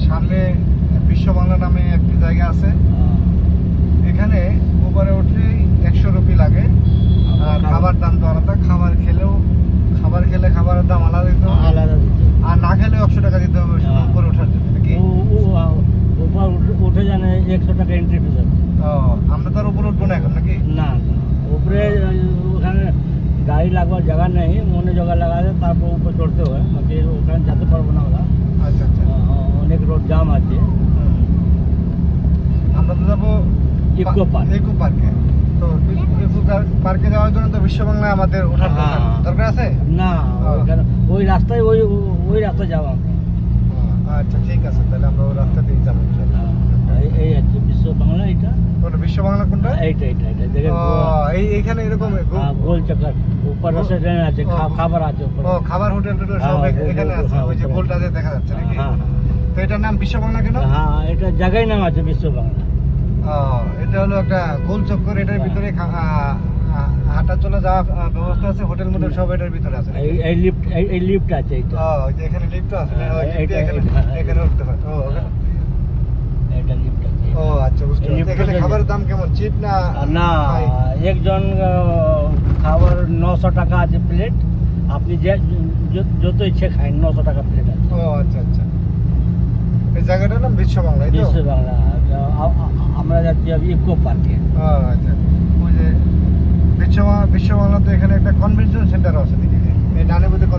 সামনে বিশ্ব বাংলা নামে একটি জায়গা আছে, এখানে উপরে উঠলেই 100 রুপি লাগে। আর খাবার দাম তো আলাদা, খাবার খেলে খাবারের দাম আলাদা দিতে হবে, আলাদা দিতে হবে। আর না খেলে 100 টাকা দিতে হবে শুধু উপরে ওঠার জন্য নাকি? উপর উঠে জানে 100 টাকা এন্ট্রি ফিস আছে। ও, আমরা তো আর উপরে উঠবো না এখন নাকি? না না, উপরে ওখানে গাড়ি লাগবার জায়গা নেই, মনে জায়গা লাগালে তারপর উপর চড়তে হয়, বাকি ওখানে যেতে পারবো না ওরা। আচ্ছা আচ্ছা। অনেক রোড জাম আছে। আমরা তো যাবো ইকো পার্ক। ইকো পার্কে। তো ইকো পার্কে যাওয়ার জন্য তো বিশ্ব বাংলায় আমাদের ওঠার হ্যাঁ। দরকার আছে? না, ওইখানে ওই রাস্তায় ওই রাস্তায় যাবো আমরা। আচ্ছা ঠিক আছে, তাহলে আমরা ওই রাস্তা দিয়ে যাবো ইনশাআল্লাহ। এই আছে বিশ্ব বাংলা, এটা কোনটা বিশ্ব বাংলা কোনটা? এইটা দেখেন, এইখানে এরকম গোল চক্কর উপর রেস্টুরেন্ট আছে, খাবার আছে উপরে। ও, খাবার হোটেল টোটেল সব এখানে আছে, ওই যে গোলটা যে দেখা যাচ্ছে নাকি? হ্যাঁ তো এটার নাম বিশ্ব বাংলা কেন? হ্যাঁ, এটা জায়গায় নাম আছে বিশ্ব বাংলা। এটা হলো একটা গোল চক্কর, এটার ভিতরে হাঁটা চলে যাওয়া ব্যবস্থা আছে, হোটেল মোটেল সব এটার ভিতরে আছে। এই লিফট আছে এইটা। ওই যে এখানে লিফট আছে, এইটা- এখানে উঠতে হয়। এটা লিফট আছে। ও আচ্ছা, বুঝতে পারছি। এখানে খাবারের দাম কেমন, চিপ না? না, একজন খাবার 900 টাকা আছে প্লেট, আপনি যত ইচ্ছে খান, 900 টাকা প্লেট আছে। ও আচ্ছা আচ্ছা। এই জায়গাটার নাম বিশ্ব বাংলা, এই তো? বিশ্ব বাংলা। আমরা যাচ্ছি ইকো পার্কে। আচ্ছা, ওই যে বিশ্ব বাংলা তো এখানে একটা কনভেনশন সেন্টার আছে নাকি? এই ডানে বোধহয়